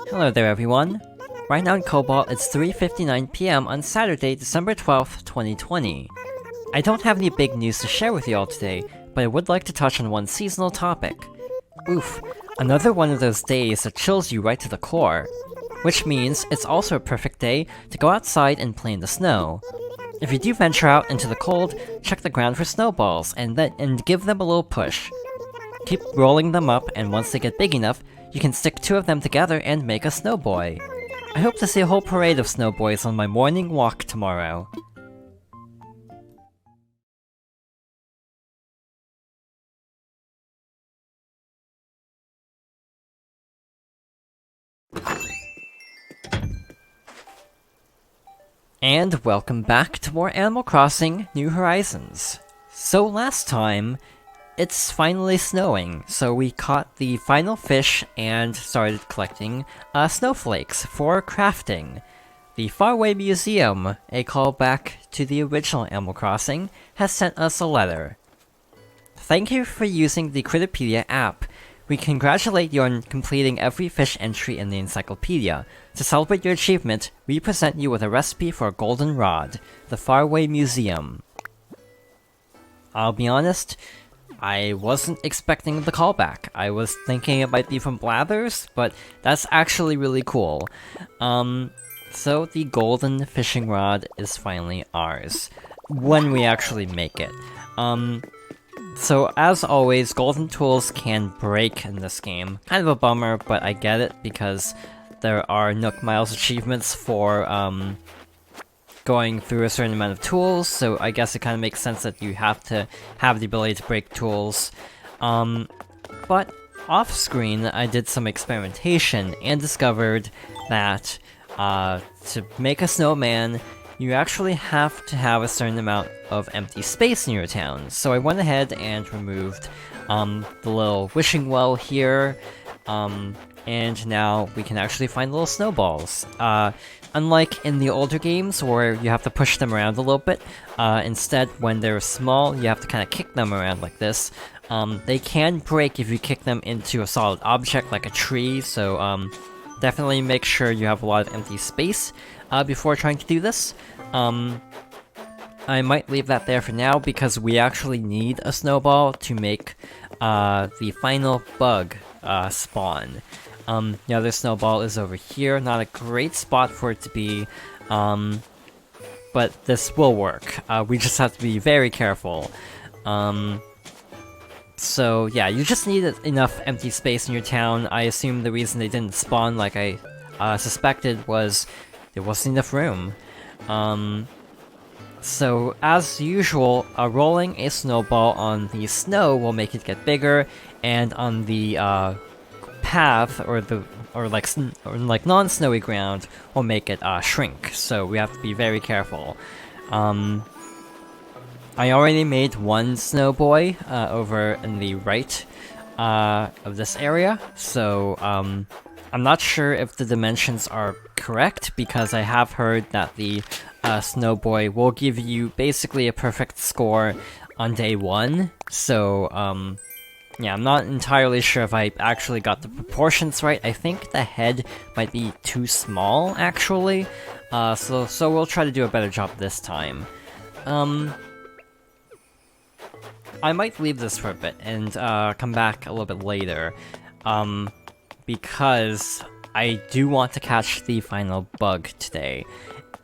Hello there everyone. Right now in Cobalt, it's 3:59 PM on Saturday, December 12th, 2020. I don't have any big news to share with you all today, but I would like to touch on one seasonal topic. Oof, another one of those days that chills you right to the core. Which means it's also a perfect day to go outside and play in the snow. If you do venture out into the cold, check the ground for snowballs and give them a little push. Keep rolling them up, and once they get big enough, you can stick two of them together and make a snowboy. I hope to see a whole parade of snowboys on my morning walk tomorrow. And welcome back to more Animal Crossing New Horizons. So last time, it's finally snowing, so we caught the final fish and started collecting snowflakes for crafting. The Faraway Museum, a callback to the original Animal Crossing, has sent us a letter. Thank you for using the Critterpedia app. We congratulate you on completing every fish entry in the encyclopedia. To celebrate your achievement, we present you with a recipe for a golden rod, the Faraway Museum. I'll be honest, I wasn't expecting the callback. I was thinking it might be from Blathers, but that's actually really cool. So the golden fishing rod is finally ours, when we actually make it. So as always, golden tools can break in this game. Kind of a bummer, but I get it because there are Nook Miles achievements for going through a certain amount of tools, so I guess it kind of makes sense that you have to have the ability to break tools. But off-screen, I did some experimentation and discovered that to make a snowman, you actually have to have a certain amount of empty space in your town. So I went ahead and removed the little wishing well here, and now we can actually find little snowballs. Unlike in the older games where you have to push them around a little bit, instead when they're small you have to kind of kick them around like this. They can break if you kick them into a solid object like a tree, so definitely make sure you have a lot of empty space before trying to do this. I might leave that there for now because we actually need a snowball to make the final bug spawn. The other snowball is over here, not a great spot for it to be, but this will work. We just have to be very careful. So yeah, you just need enough empty space in your town. I assume the reason they didn't spawn like I suspected was there wasn't enough room. So as usual, rolling a snowball on the snow will make it get bigger, and on the path or like non-snowy ground will make it shrink. So we have to be very careful. I already made one snowboy over in the right of this area, so I'm not sure if the dimensions are correct because I have heard that the snowboy will give you basically a perfect score on day one. So yeah, I'm not entirely sure if I actually got the proportions right. I think the head might be too small, actually. So we'll try to do a better job this time. I might leave this for a bit and come back a little bit later, because I do want to catch the final bug today.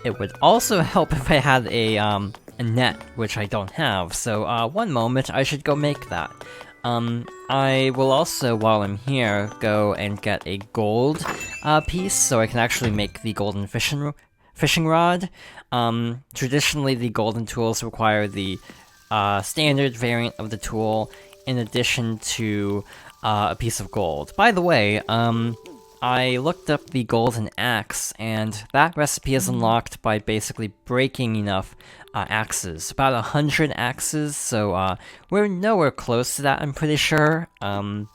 It would also help if I had a net, which I don't have, so one moment, I should go make that. I will also, while I'm here, go and get a gold piece, so I can actually make the golden fishing rod. Traditionally, the golden tools require the standard variant of the tool, in addition to a piece of gold. By the way, I looked up the golden axe, and that recipe is unlocked by basically breaking enough axes. About 100 axes, so we're nowhere close to that, I'm pretty sure. I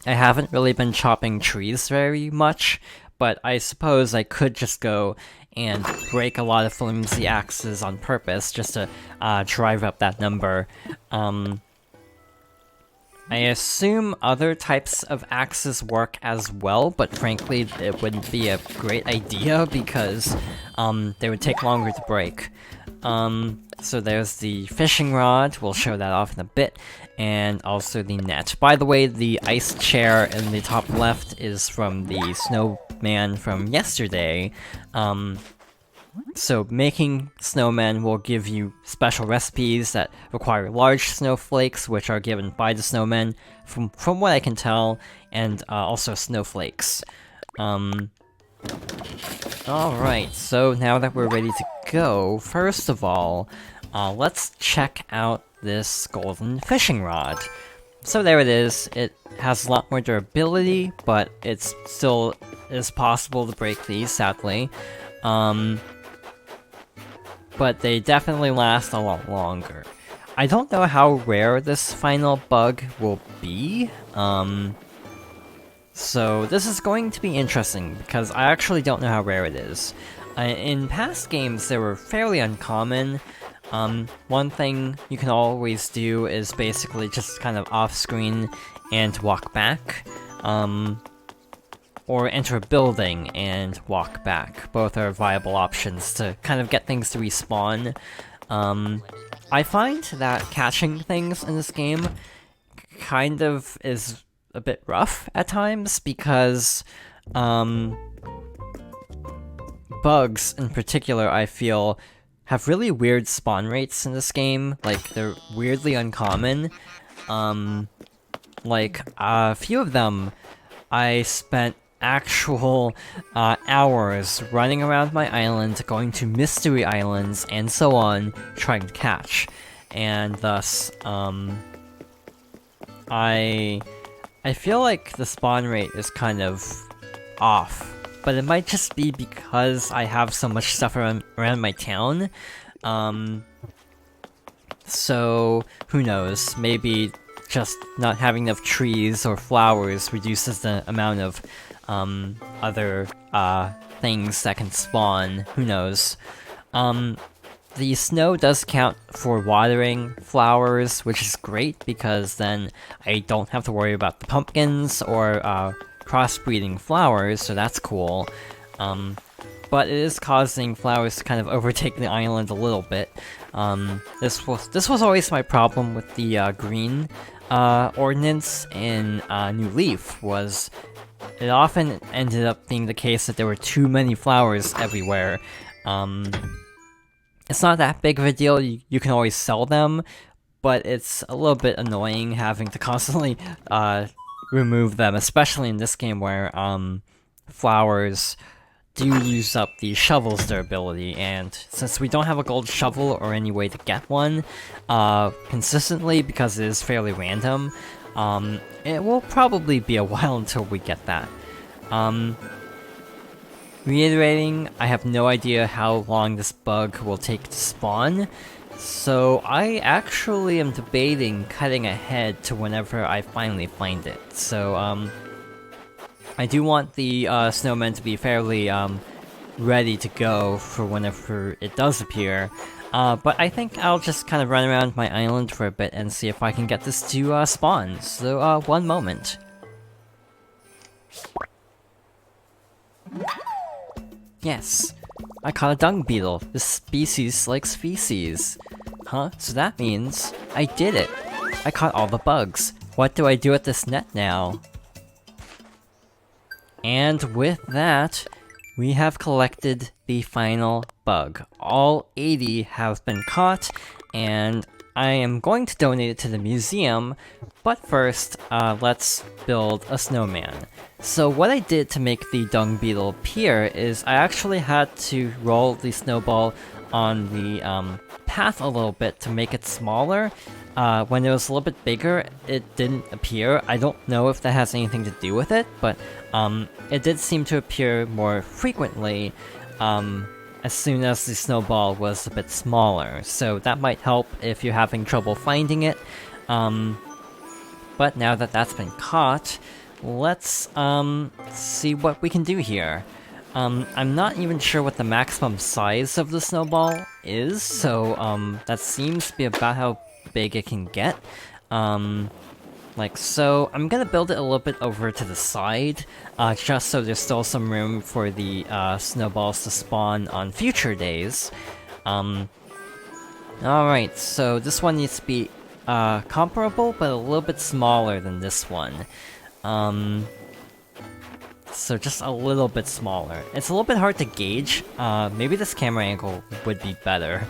haven't really been chopping trees very much, but I suppose I could just go and break a lot of flimsy axes on purpose just to drive up that number. I assume other types of axes work as well, but frankly, it wouldn't be a great idea because, they would take longer to break. So there's the fishing rod, we'll show that off in a bit, and also the net. By the way, the ice chair in the top left is from the snowman from yesterday. So making snowmen will give you special recipes that require large snowflakes, which are given by the snowmen, from what I can tell, and also snowflakes. Alright, so now that we're ready to go, first of all, let's check out this golden fishing rod. So there it is. It has a lot more durability, but it's still is possible to break these, sadly. But they definitely last a lot longer. I don't know how rare this final bug will be, so this is going to be interesting, because I actually don't know how rare it is. In past games, they were fairly uncommon. One thing you can always do is basically just kind of off-screen and walk back. Or enter a building and walk back. Both are viable options to kind of get things to respawn. I find that catching things in this game kind of is a bit rough at times because, bugs in particular, I feel, have really weird spawn rates in this game. Like, they're weirdly uncommon. Like, a few of them I spent actual hours running around my island, going to mystery islands, and so on, trying to catch. And thus, I feel like the spawn rate is kind of off. But it might just be because I have so much stuff around my town. So, who knows, maybe just not having enough trees or flowers reduces the amount of other things that can spawn, who knows. The snow does count for watering flowers, which is great because then I don't have to worry about the pumpkins or crossbreeding flowers, so that's cool. But it is causing flowers to kind of overtake the island a little bit. This was always my problem with the green ordinance in New Leaf, was it often ended up being the case that there were too many flowers everywhere. It's not that big of a deal, you can always sell them, but it's a little bit annoying having to constantly remove them, especially in this game where flowers do use up the shovel's durability, and since we don't have a gold shovel or any way to get one consistently because it is fairly random, it will probably be a while until we get that. Reiterating, I have no idea how long this bug will take to spawn, so I actually am debating cutting ahead to whenever I finally find it. So, I do want the snowman to be fairly ready to go for whenever it does appear, but I think I'll just kind of run around my island for a bit and see if I can get this to spawn, so one moment. Yes, I caught a dung beetle. This species likes feces. Huh? So that means I did it. I caught all the bugs. What do I do with this net now? And with that, we have collected the final bug. All 80 have been caught, and I am going to donate it to the museum, but first, let's build a snowman. So what I did to make the dung beetle appear is I actually had to roll the snowball on the path a little bit to make it smaller. When it was a little bit bigger, it didn't appear. I don't know if that has anything to do with it, but it did seem to appear more frequently as soon as the snowball was a bit smaller. So that might help if you're having trouble finding it. But now that that's been caught, let's see what we can do here. I'm not even sure what the maximum size of the snowball is, so that seems to be about how big it can get. like so. I'm gonna build it a little bit over to the side, just so there's still some room for the snowballs to spawn on future days. Alright, so this one needs to be comparable, but a little bit smaller than this one. So just a little bit smaller. It's a little bit hard to gauge. Maybe this camera angle would be better.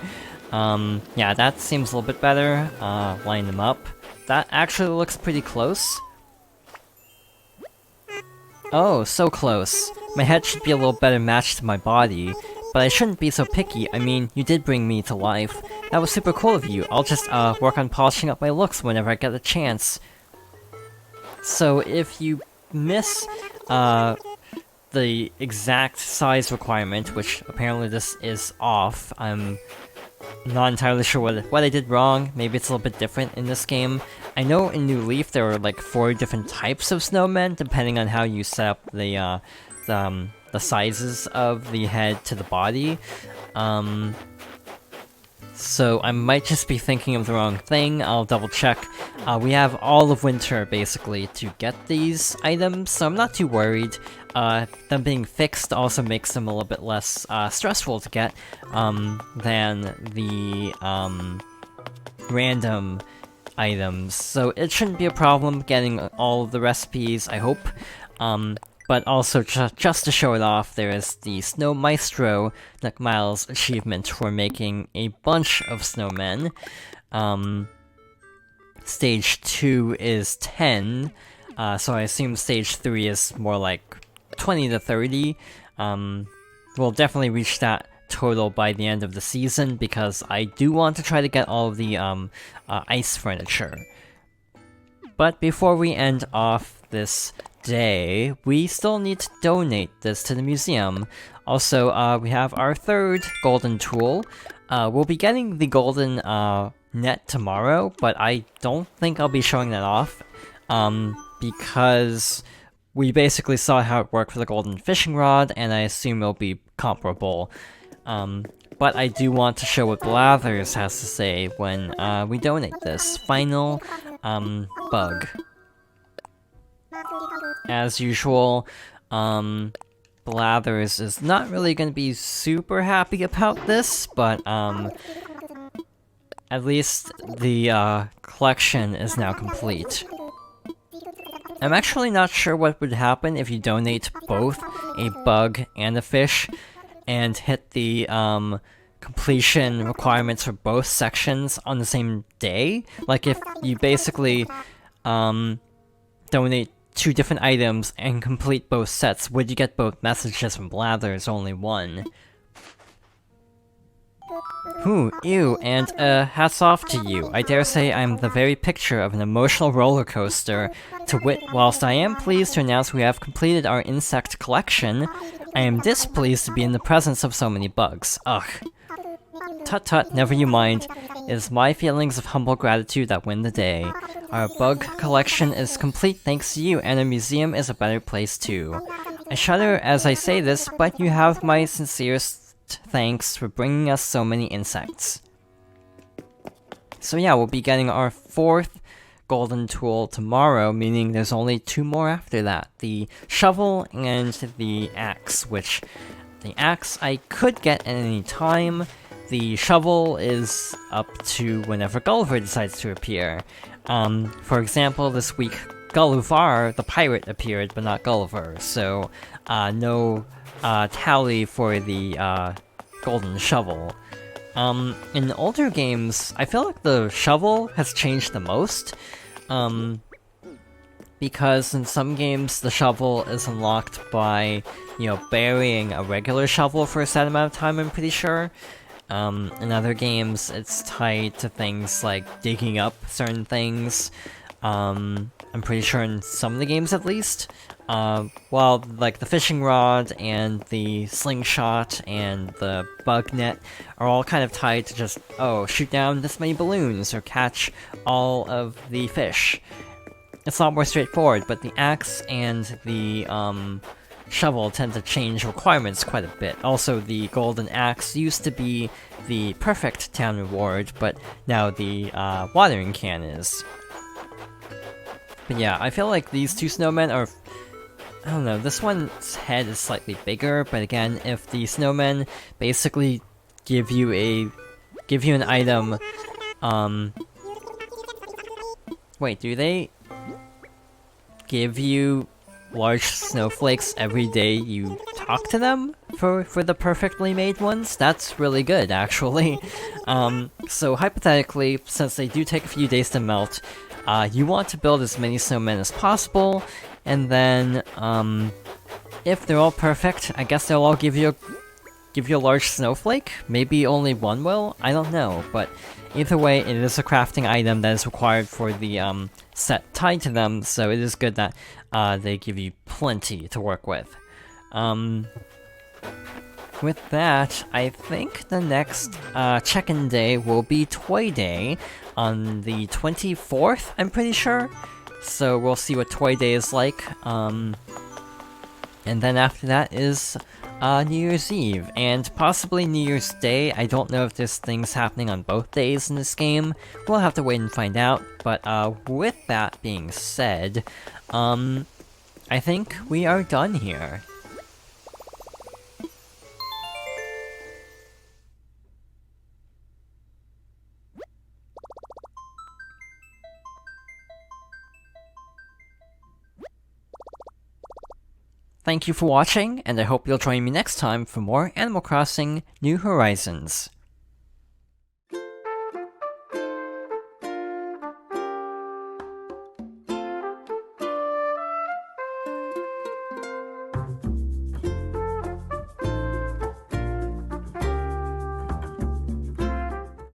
Yeah, that seems a little bit better. Line them up. That actually looks pretty close. Oh, so close. My head should be a little better matched to my body, but I shouldn't be so picky. I mean, you did bring me to life. That was super cool of you. I'll just, work on polishing up my looks whenever I get a chance. So if you miss, the exact size requirement, which apparently this is off, I'm not entirely sure what I did wrong. Maybe it's a little bit different in this game. I know in New Leaf there were like 4 different types of snowmen, depending on how you set up the sizes of the head to the body. So I might just be thinking of the wrong thing. I'll double check. We have all of winter, basically, to get these items, so I'm not too worried. Them being fixed also makes them a little bit less stressful to get than the random items. So it shouldn't be a problem getting all of the recipes, I hope. But also, just to show it off, there is the Snow Maestro Miles achievement for making a bunch of snowmen. Stage 2 is 10, so I assume Stage 3 is more like 20 to 30. We'll definitely reach that total by the end of the season, because I do want to try to get all of the ice furniture. But before we end off this day, we still need to donate this to the museum. Also, we have our 3rd golden tool. We'll be getting the golden net tomorrow, but I don't think I'll be showing that off, because we basically saw how it worked for the golden fishing rod, and I assume it'll be comparable. But I do want to show what Blathers has to say when we donate this. Final bug. As usual, Blathers is not really going to be super happy about this, but at least the collection is now complete. I'm actually not sure what would happen if you donate both a bug and a fish and hit the completion requirements for both sections on the same day. Like if you basically donate 2 different items and complete both sets, would you get both messages from Blathers, only one? Ew, and hats off to you. I dare say I'm the very picture of an emotional roller coaster. To wit, whilst I am pleased to announce we have completed our insect collection, I am displeased to be in the presence of so many bugs. Ugh. Tut, never you mind. It is my feelings of humble gratitude that win the day. Our bug collection is complete thanks to you, and our museum is a better place too. I shudder as I say this, but you have my sincerest thanks for bringing us so many insects. So yeah, we'll be getting our 4th golden tool tomorrow, meaning there's only 2 more after that. The shovel and the axe, which the axe I could get at any time. The shovel is up to whenever Gulliver decides to appear. For example, this week, Gullivar, the pirate, appeared, but not Gulliver, so no tally for the golden shovel. In older games, I feel like the shovel has changed the most, because in some games the shovel is unlocked by, burying a regular shovel for a set amount of time, I'm pretty sure. In other games, it's tied to things like digging up certain things. I'm pretty sure in some of the games at least. While, like, the fishing rod and the slingshot and the bug net are all kind of tied to just, shoot down this many balloons or catch all of the fish. It's a lot more straightforward, but the axe and the, shovel tend to change requirements quite a bit. Also, the golden axe used to be the perfect town reward, but now the watering can is. But yeah, I feel like these two snowmen are... I don't know, this one's head is slightly bigger, but again, if the snowmen basically give you an item, wait, do they give you large snowflakes every day you talk to them for the perfectly made ones? That's really good, actually. So hypothetically, since they do take a few days to melt, you want to build as many snowmen as possible, and then, if they're all perfect, I guess they'll all give you a large snowflake? Maybe only one will? I don't know, but either way, it is a crafting item that is required for the, set tied to them, so it is good that, they give you plenty to work with. With that, I think the next, check-in day will be Toy Day on the 24th, I'm pretty sure. So we'll see what Toy Day is like, and then after that is, New Year's Eve, and possibly New Year's Day. I don't know if there's things happening on both days in this game. We'll have to wait and find out, but, with that being said, I think we are done here. Thank you for watching, and I hope you'll join me next time for more Animal Crossing New Horizons.